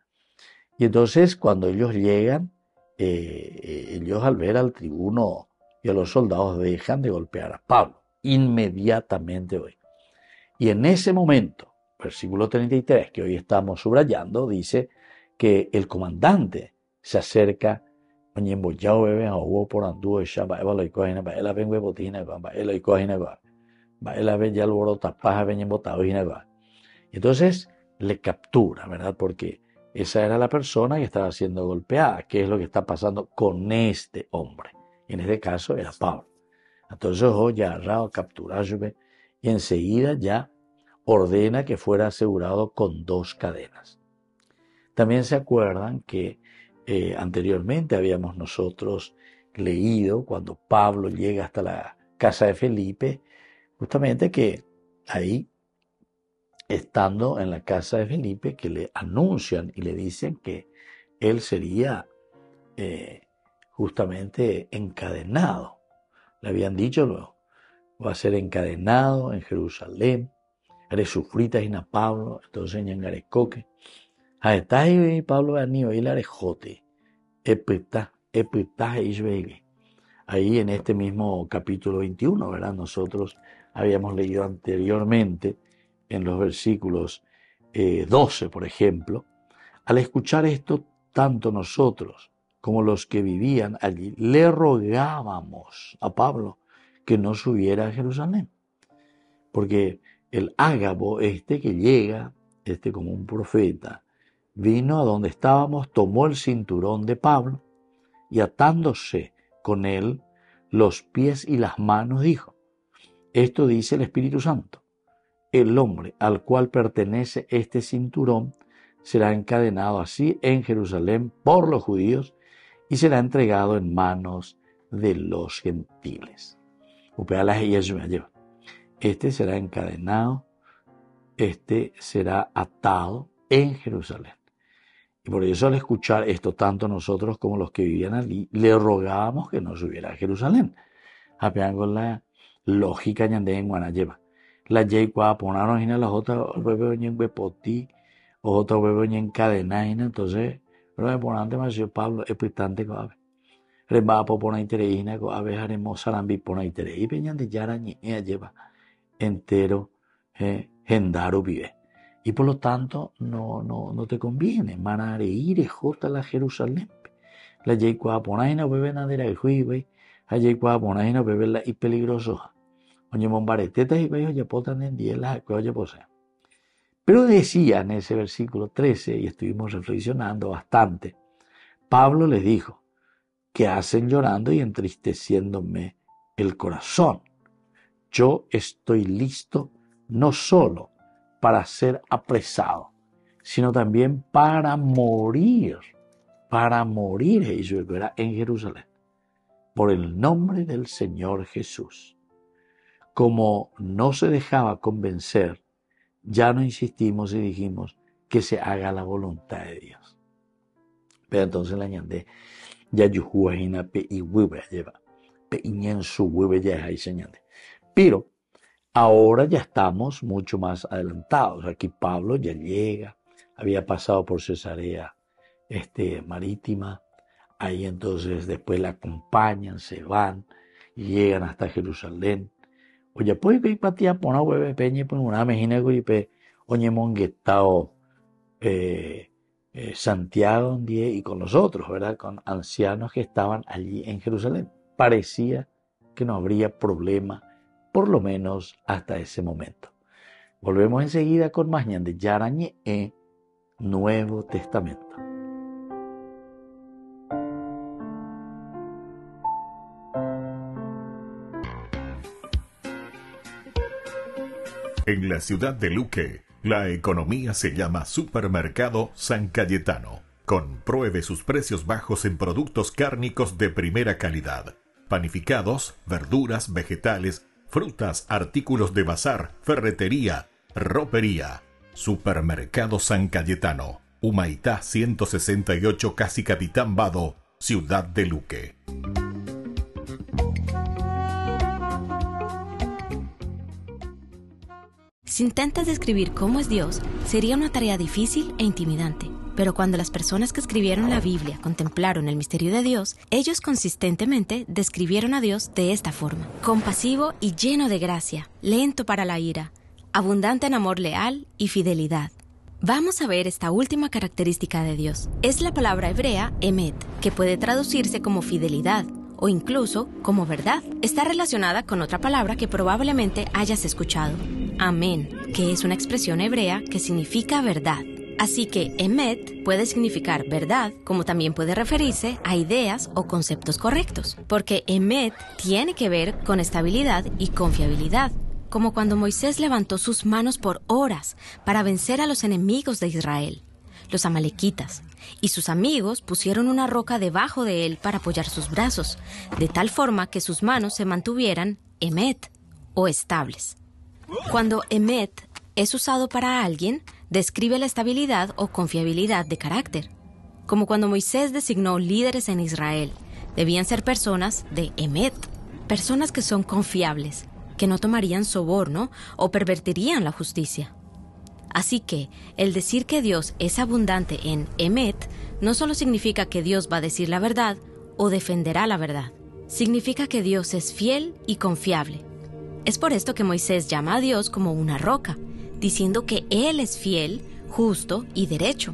Y entonces cuando ellos llegan, ellos al ver al tribuno y a los soldados dejan de golpear a Pablo, inmediatamente hoy. Y en ese momento, versículo 33, que hoy estamos subrayando, dice que el comandante se acerca, y entonces le captura, ¿verdad? Porque esa era la persona que estaba siendo golpeada. ¿Qué es lo que está pasando con este hombre? En este caso era Pablo. Entonces ya agarrado, capturado y enseguida ya ordena que fuera asegurado con 2 cadenas. También se acuerdan que anteriormente habíamos nosotros leído cuando Pablo llega hasta la casa de Felipe, justamente que ahí, estando en la casa de Felipe, que le anuncian y le dicen que él sería justamente encadenado. Le habían dicho luego, va a ser encadenado en Jerusalén, eres sufrita y na Pablo, entonces en Garecoque. A detalle Pablo venido y la arejote, epitá isbegue. Ahí en este mismo capítulo 21, ¿verdad? Nosotros habíamos leído anteriormente en los versículos 12, por ejemplo. Al escuchar esto, tanto nosotros como los que vivían allí le rogábamos a Pablo que no subiera a Jerusalén. Porque el Ágabo que llega, como un profeta, vino a donde estábamos, tomó el cinturón de Pablo y atándose con él los pies y las manos, dijo, esto dice el Espíritu Santo, el hombre al cual pertenece este cinturón será encadenado así en Jerusalén por los judíos y será entregado en manos de los gentiles. Este será encadenado, será atado en Jerusalén. Y por eso al escuchar esto, tanto nosotros como los que vivían allí, le rogábamos que no subiera a Jerusalén. Apean con la lógica ñande en Guanayeva. La yey cuando ponaron en las otras bebé en bepotí, otro bebé en cadenaina, entonces, pero me ponan demasiado Pablo, es pritante coabe. Remba po pona intereína coabe, haremos sarambi pona intereí, peñan de yarañe, lleva entero, gendaru vive. Y por lo tanto, no te conviene. Manare ir jota la Jerusalén. La yey cuando ponaina bebé nadera el juive, la yey cuando ponaina bebé la y peligroso. Oye, mombaretetas y bellos ya potan en 10 las que oye poseen. Pero decía en ese versículo 13, y estuvimos reflexionando bastante, Pablo les dijo, que hacen llorando y entristeciéndome el corazón. Yo estoy listo no solo para ser apresado, sino también para morir en Jerusalén, por el nombre del Señor Jesús. Como no se dejaba convencer, ya no insistimos y dijimos que se haga la voluntad de Dios. Pero entonces le añade, ya yujuajina pe y hueve lleva, pe iñen su hueve ya ahí se añade. Pero ahora ya estamos mucho más adelantados. Aquí Pablo ya llega, había pasado por Cesarea marítima, ahí entonces después la acompañan, se van y llegan hasta Jerusalén. Oye, pues que patía pona hueve peña pues una mejina que pe oñe monguetao Santiago un día y con los otros, ¿verdad? Con ancianos que estaban allí en Jerusalén. Parecía que no habría problema, por lo menos hasta ese momento. Volvemos enseguida con más Ñande Yarañe en Nuevo Testamento. En la ciudad de Luque, la economía se llama Supermercado San Cayetano. Compruebe sus precios bajos en productos cárnicos de primera calidad. Panificados, verduras, vegetales, frutas, artículos de bazar, ferretería, ropería. Supermercado San Cayetano, Humaitá 168, Casi Capitán Vado, ciudad de Luque. Si intentas describir cómo es Dios, sería una tarea difícil e intimidante. Pero cuando las personas que escribieron la Biblia contemplaron el misterio de Dios, ellos consistentemente describieron a Dios de esta forma: compasivo y lleno de gracia, lento para la ira, abundante en amor leal y fidelidad. Vamos a ver esta última característica de Dios. Es la palabra hebrea emet, que puede traducirse como fidelidad o incluso como verdad. Está relacionada con otra palabra que probablemente hayas escuchado: amén, que es una expresión hebrea que significa verdad. Así que emet puede significar verdad, como también puede referirse a ideas o conceptos correctos, porque emet tiene que ver con estabilidad y confiabilidad, como cuando Moisés levantó sus manos por horas para vencer a los enemigos de Israel, los amalequitas, y sus amigos pusieron una roca debajo de él para apoyar sus brazos, de tal forma que sus manos se mantuvieran emet o estables. Cuando emet es usado para alguien, describe la estabilidad o confiabilidad de carácter. Como cuando Moisés designó líderes en Israel, debían ser personas de emet, personas que son confiables, que no tomarían soborno o pervertirían la justicia. Así que, el decir que Dios es abundante en emet no solo significa que Dios va a decir la verdad o defenderá la verdad. Significa que Dios es fiel y confiable. Es por esto que Moisés llama a Dios como una roca, diciendo que Él es fiel, justo y derecho.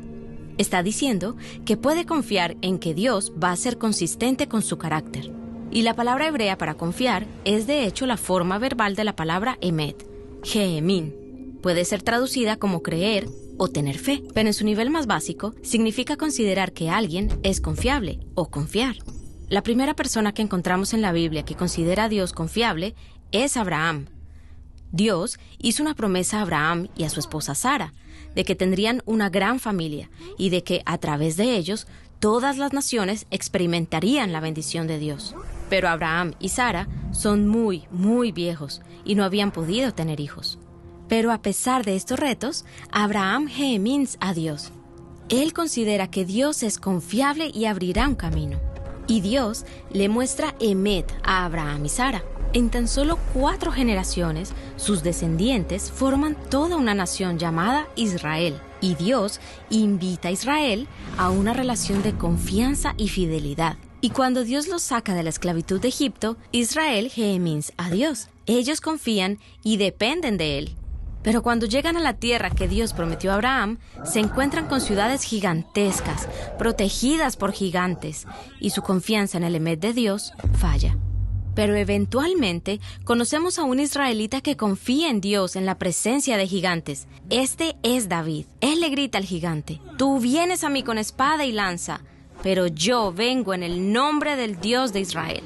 Está diciendo que puede confiar en que Dios va a ser consistente con su carácter. Y la palabra hebrea para confiar es de hecho la forma verbal de la palabra emet, geemin. Puede ser traducida como creer o tener fe, pero en su nivel más básico significa considerar que alguien es confiable o confiar. La primera persona que encontramos en la Biblia que considera a Dios confiable es Abraham. Dios hizo una promesa a Abraham y a su esposa Sara, de que tendrían una gran familia y de que a través de ellos todas las naciones experimentarían la bendición de Dios. Pero Abraham y Sara son muy, muy viejos y no habían podido tener hijos. Pero a pesar de estos retos, Abraham geemins a Dios. Él considera que Dios es confiable y abrirá un camino. Y Dios le muestra emet a Abraham y Sara. En tan solo 4 generaciones, sus descendientes forman toda una nación llamada Israel. Y Dios invita a Israel a una relación de confianza y fidelidad. Y cuando Dios los saca de la esclavitud de Egipto, Israel geemins a Dios. Ellos confían y dependen de Él. Pero cuando llegan a la tierra que Dios prometió a Abraham, se encuentran con ciudades gigantescas, protegidas por gigantes, y su confianza en el emet de Dios falla. Pero eventualmente conocemos a un israelita que confía en Dios en la presencia de gigantes. Este es David. Él le grita al gigante: «Tú vienes a mí con espada y lanza, pero yo vengo en el nombre del Dios de Israel».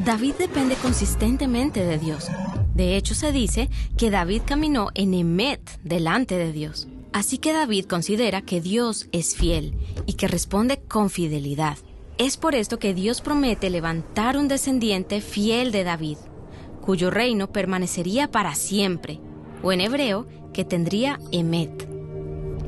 David depende consistentemente de Dios. De hecho, se dice que David caminó en emet delante de Dios. Así que David considera que Dios es fiel y que responde con fidelidad. Es por esto que Dios promete levantar un descendiente fiel de David, cuyo reino permanecería para siempre, o en hebreo, que tendría emet.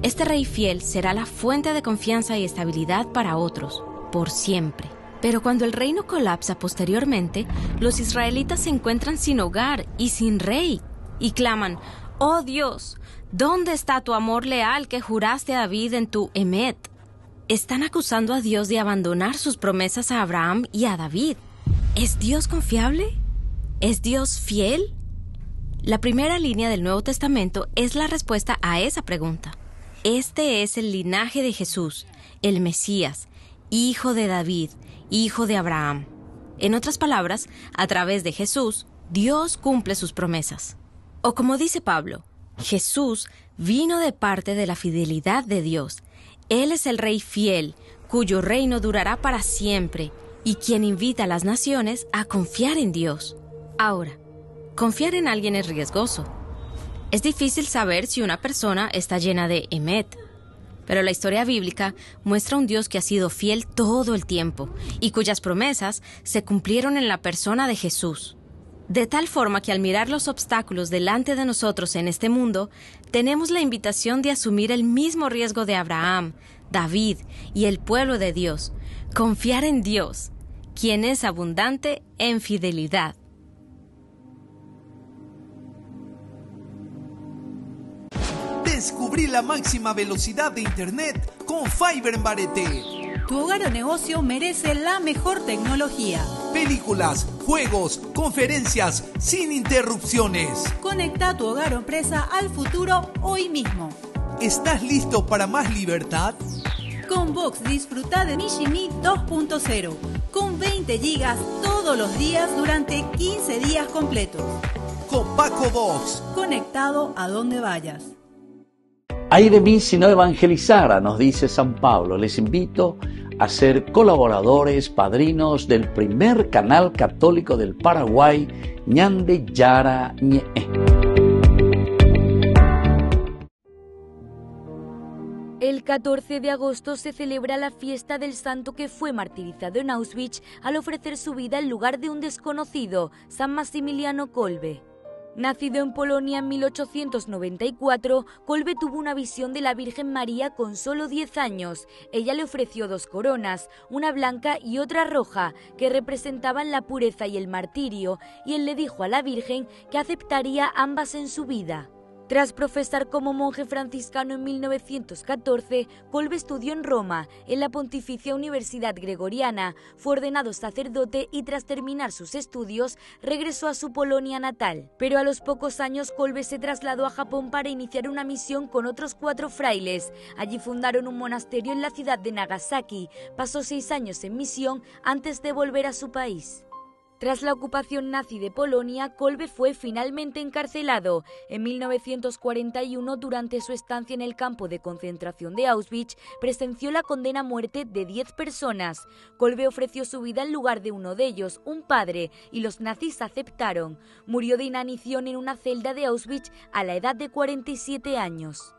Este rey fiel será la fuente de confianza y estabilidad para otros, por siempre. Pero cuando el reino colapsa posteriormente, los israelitas se encuentran sin hogar y sin rey, y claman: «Oh Dios, ¿dónde está tu amor leal que juraste a David en tu emet?». Están acusando a Dios de abandonar sus promesas a Abraham y a David. ¿Es Dios confiable? ¿Es Dios fiel? La primera línea del Nuevo Testamento es la respuesta a esa pregunta. Este es el linaje de Jesús, el Mesías, hijo de David, hijo de Abraham. En otras palabras, a través de Jesús, Dios cumple sus promesas. O como dice Pablo, Jesús vino de parte de la fidelidad de Dios. Él es el Rey fiel, cuyo reino durará para siempre, y quien invita a las naciones a confiar en Dios. Ahora, confiar en alguien es riesgoso. Es difícil saber si una persona está llena de emet, pero la historia bíblica muestra un Dios que ha sido fiel todo el tiempo y cuyas promesas se cumplieron en la persona de Jesús. De tal forma que al mirar los obstáculos delante de nosotros en este mundo, tenemos la invitación de asumir el mismo riesgo de Abraham, David y el pueblo de Dios, confiar en Dios, quien es abundante en fidelidad. Descubrí la máxima velocidad de Internet con Fiber en Barete. Tu hogar o negocio merece la mejor tecnología. Películas, juegos, conferencias, sin interrupciones. Conecta tu hogar o empresa al futuro hoy mismo. ¿Estás listo para más libertad? Con Vox disfruta de Mishimi 2.0, con 20 gigas todos los días durante 15 días completos. Con Paco Vox. Conectado a donde vayas. Ay de mí si no evangelizara, nos dice San Pablo. Les invito a ser colaboradores, padrinos del primer canal católico del Paraguay, Ñande Yara Ñe. El 14 de agosto se celebra la fiesta del santo que fue martirizado en Auschwitz al ofrecer su vida en lugar de un desconocido, San Maximiliano Kolbe. Nacido en Polonia en 1894, Kolbe tuvo una visión de la Virgen María con solo 10 años. Ella le ofreció 2 coronas, una blanca y otra roja, que representaban la pureza y el martirio, y él le dijo a la Virgen que aceptaría ambas en su vida. Tras profesar como monje franciscano en 1914, Kolbe estudió en Roma, en la Pontificia Universidad Gregoriana, fue ordenado sacerdote y tras terminar sus estudios regresó a su Polonia natal. Pero a los pocos años Kolbe se trasladó a Japón para iniciar una misión con otros 4 frailes. Allí fundaron un monasterio en la ciudad de Nagasaki. Pasó 6 años en misión antes de volver a su país. Tras la ocupación nazi de Polonia, Kolbe fue finalmente encarcelado. En 1941, durante su estancia en el campo de concentración de Auschwitz, presenció la condena a muerte de 10 personas. Kolbe ofreció su vida en lugar de uno de ellos, un padre, y los nazis aceptaron. Murió de inanición en una celda de Auschwitz a la edad de 47 años.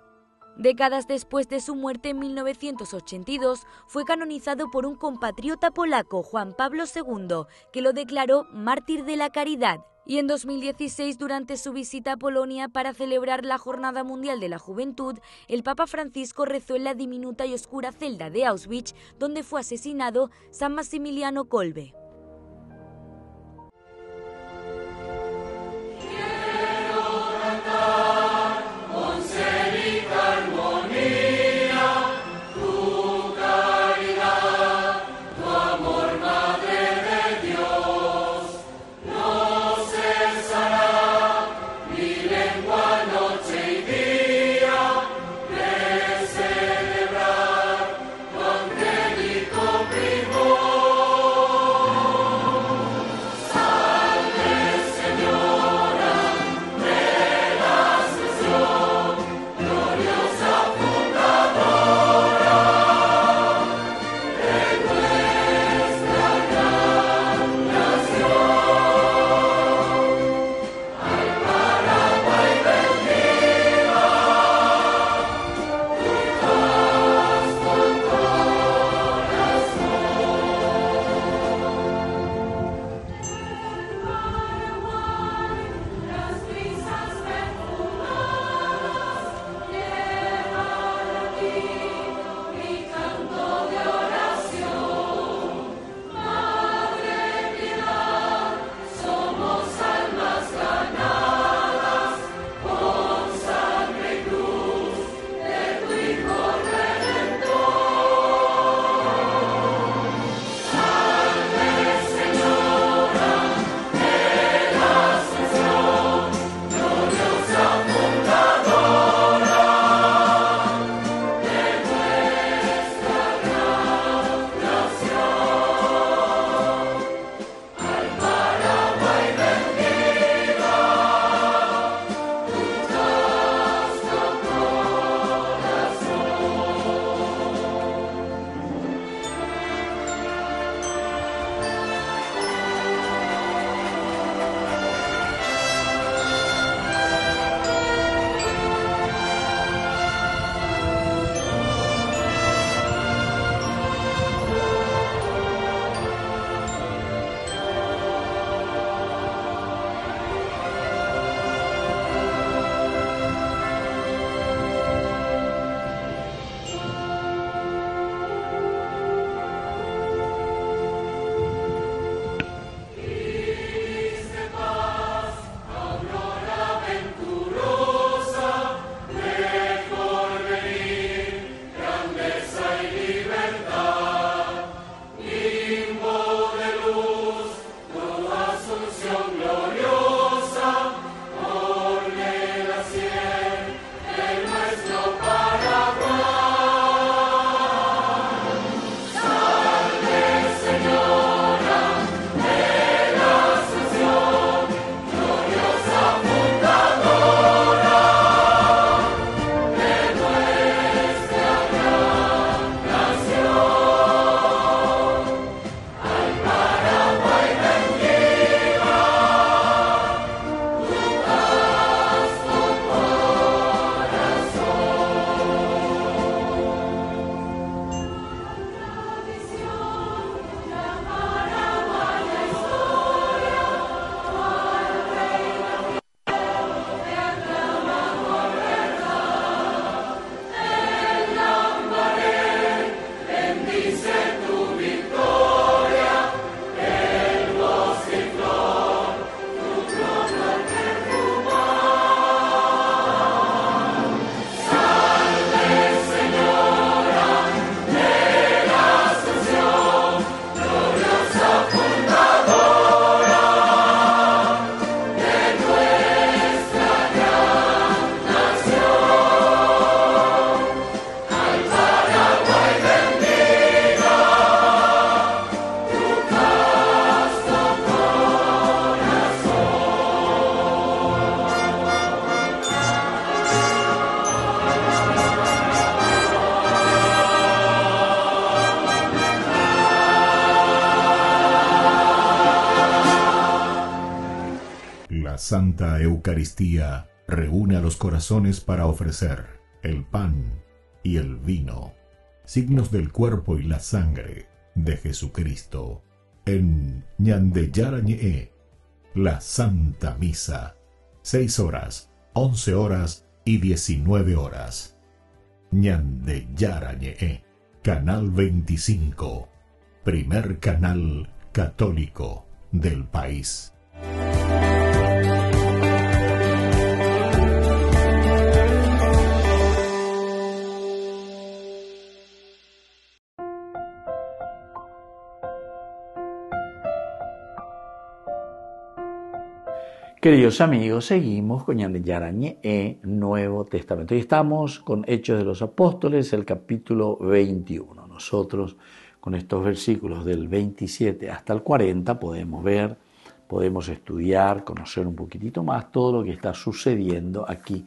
Décadas después de su muerte en 1982, fue canonizado por un compatriota polaco, Juan Pablo II, que lo declaró mártir de la caridad. Y en 2016, durante su visita a Polonia para celebrar la Jornada Mundial de la Juventud, el Papa Francisco rezó en la diminuta y oscura celda de Auschwitz, donde fue asesinado San Maximiliano Kolbe. Santa Eucaristía reúne a los corazones para ofrecer el pan y el vino, signos del cuerpo y la sangre de Jesucristo. En Ñande Yarañe, la Santa Misa, 6 horas, 11 horas y 19 horas. Ñande Yarañe, Canal 25, primer canal católico del país. Queridos amigos, seguimos con Ñande Yarañe Nuevo Testamento y estamos con Hechos de los Apóstoles, el capítulo 21. Nosotros con estos versículos del 27 hasta el 40 podemos ver, podemos estudiar, conocer un poquitito más todo lo que está sucediendo aquí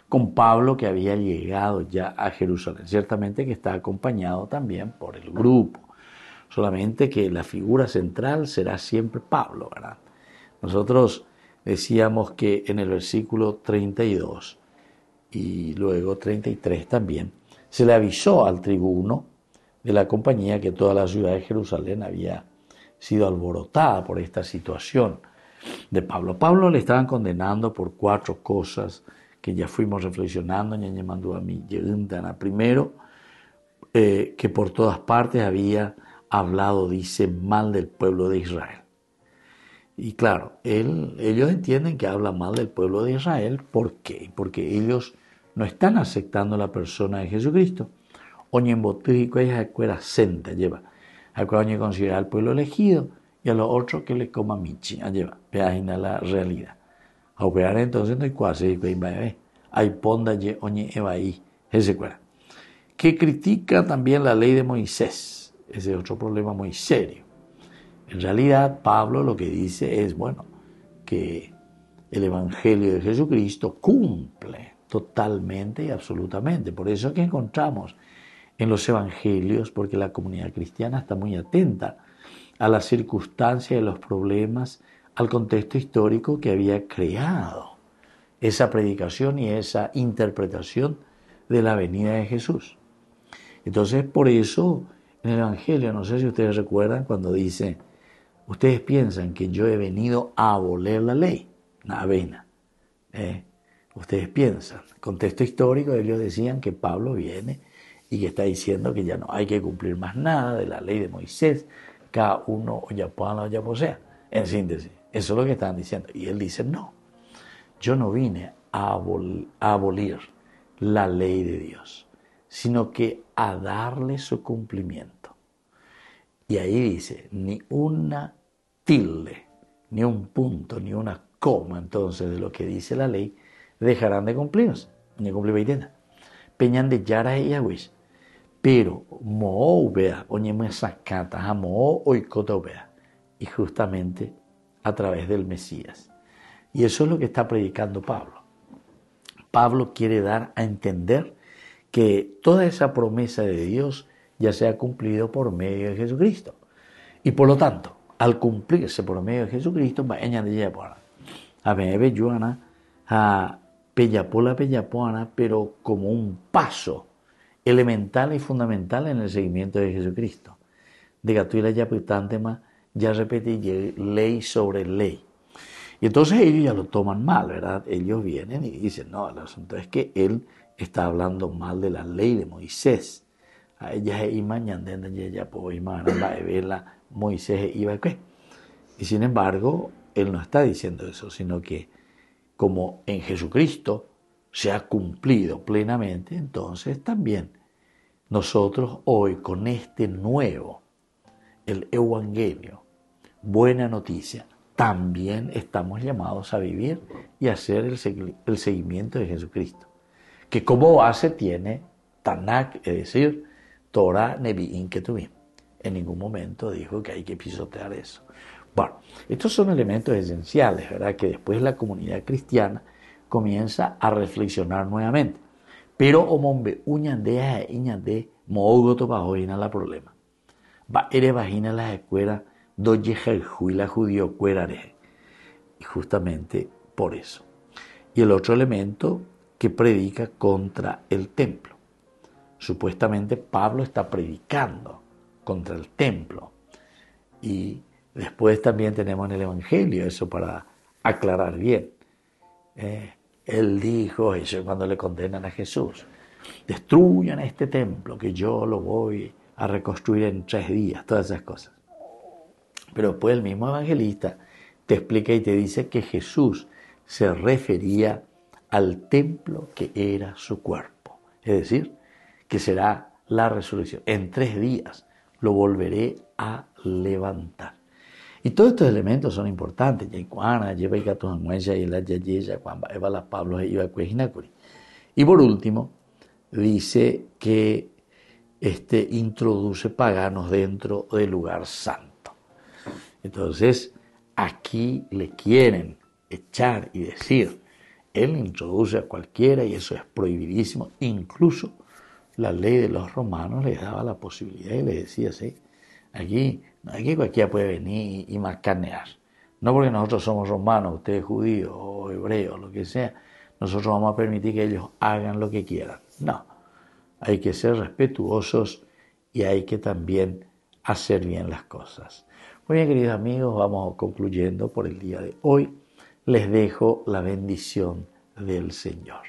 con Pablo, que había llegado ya a Jerusalén. Ciertamente que está acompañado también por el grupo, solamente que la figura central será siempre Pablo, ¿verdad? Nosotros decíamos que en el versículo 32 y luego 33 también se le avisó al tribuno de la compañía que toda la ciudad de Jerusalén había sido alborotada por esta situación de Pablo. Pablo le estaban condenando por 4 cosas que ya fuimos reflexionando. Primero, que por todas partes había hablado, dice, mal del pueblo de Israel. Y claro, ellos entienden que habla mal del pueblo de Israel. ¿Por qué? Porque ellos no están aceptando la persona de Jesucristo. Oñe en botírico es acuera senta, lleva. Acuera considera al pueblo elegido y a los otros que le coma michi, lleva. Veáis la realidad. A operar entonces no hay cuasi, hay ponda ye oñe evaí, ese cuera. Que critica también la ley de Moisés. Ese es otro problema muy serio. En realidad, Pablo lo que dice es, bueno, que el Evangelio de Jesucristo cumple totalmente y absolutamente. Por eso que encontramos en los Evangelios, porque la comunidad cristiana está muy atenta a las circunstancias y los problemas, al contexto histórico que había creado esa predicación y esa interpretación de la venida de Jesús. Entonces, por eso, en el Evangelio, no sé si ustedes recuerdan cuando dice: ustedes piensan que yo he venido a abolir la ley. Navena. Ustedes piensan. Contexto histórico, ellos decían que Pablo viene y que está diciendo que ya no hay que cumplir más nada de la ley de Moisés. Cada uno o ya pueda o ya posea. En síntesis, eso es lo que están diciendo. Y él dice: no, yo no vine a abolir la ley de Dios, sino que a darle su cumplimiento. Y ahí dice, ni una tilde, ni un punto, ni una coma, entonces, de lo que dice la ley, dejarán de cumplirse, ni cumplir veintena. Peñan de yara y agüis. Pero, moó vea, oñeme sacata, jamoó oicota vea. Y justamente a través del Mesías. Y eso es lo que está predicando Pablo. Pablo quiere dar a entender que toda esa promesa de Dios ya se ha cumplido por medio de Jesucristo. Y por lo tanto, al cumplirse por medio de Jesucristo, va a añadir a bebe yuana, a peyapola, pero como un paso elemental y fundamental en el seguimiento de Jesucristo. De gatuila ya pitantema, ya repetí ley sobre ley. Y entonces ellos ya lo toman mal, ¿verdad? Ellos vienen y dicen, no, el asunto es que él está hablando mal de la ley de Moisés. A ella es imañandenda y ella pues la Moisés iba qué. Y sin embargo, él no está diciendo eso, sino que como en Jesucristo se ha cumplido plenamente, entonces también nosotros hoy con este nuevo, el Evangelio, buena noticia, también estamos llamados a vivir y a hacer el seguimiento de Jesucristo, que como base tiene Tanakh, es decir, Torah Nevi'im Ketuvim. En ningún momento dijo que hay que pisotear eso. Bueno, estos son elementos esenciales, ¿verdad? Que después la comunidad cristiana comienza a reflexionar nuevamente. Pero omombe uñandea e iñande moogoto bajoina la problema. Va ere vagina la escuela doye jerjuila judío cuerare. Y justamente por eso. Y el otro elemento, que predica contra el templo. Supuestamente Pablo está predicando contra el templo. Y después también tenemos en el Evangelio, eso para aclarar bien. Él dijo eso cuando le condenan a Jesús: destruyan este templo que yo lo voy a reconstruir en 3 días, todas esas cosas. Pero después el mismo evangelista te explica y te dice que Jesús se refería al templo que era su cuerpo, es decir, que será la resurrección. En 3 días lo volveré a levantar. Y todos estos elementos son importantes. Y por último, dice que introduce paganos dentro del lugar santo. Entonces, aquí le quieren echar y decir: él introduce a cualquiera y eso es prohibidísimo. Incluso la ley de los romanos les daba la posibilidad y les decía: sí, aquí cualquiera puede venir y macanear. No porque nosotros somos romanos, ustedes judíos o hebreos, lo que sea, nosotros vamos a permitir que ellos hagan lo que quieran. No, hay que ser respetuosos y hay que también hacer bien las cosas. Muy bien, queridos amigos, vamos concluyendo por el día de hoy. Les dejo la bendición del Señor,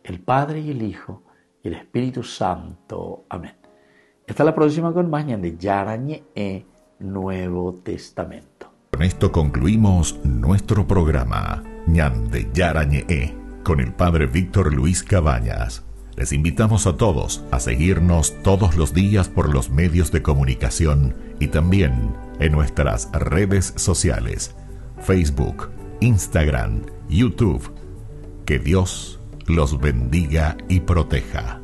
el Padre y el Hijo y el Espíritu Santo. Amén. Hasta la próxima con más de Yarañe Nuevo Testamento. Con esto concluimos nuestro programa Ñande Yarañe con el Padre Víctor Luis Cabañas. Les invitamos a todos a seguirnos todos los días por los medios de comunicación y también en nuestras redes sociales, Facebook, Instagram, YouTube. Que Dios los bendiga y proteja.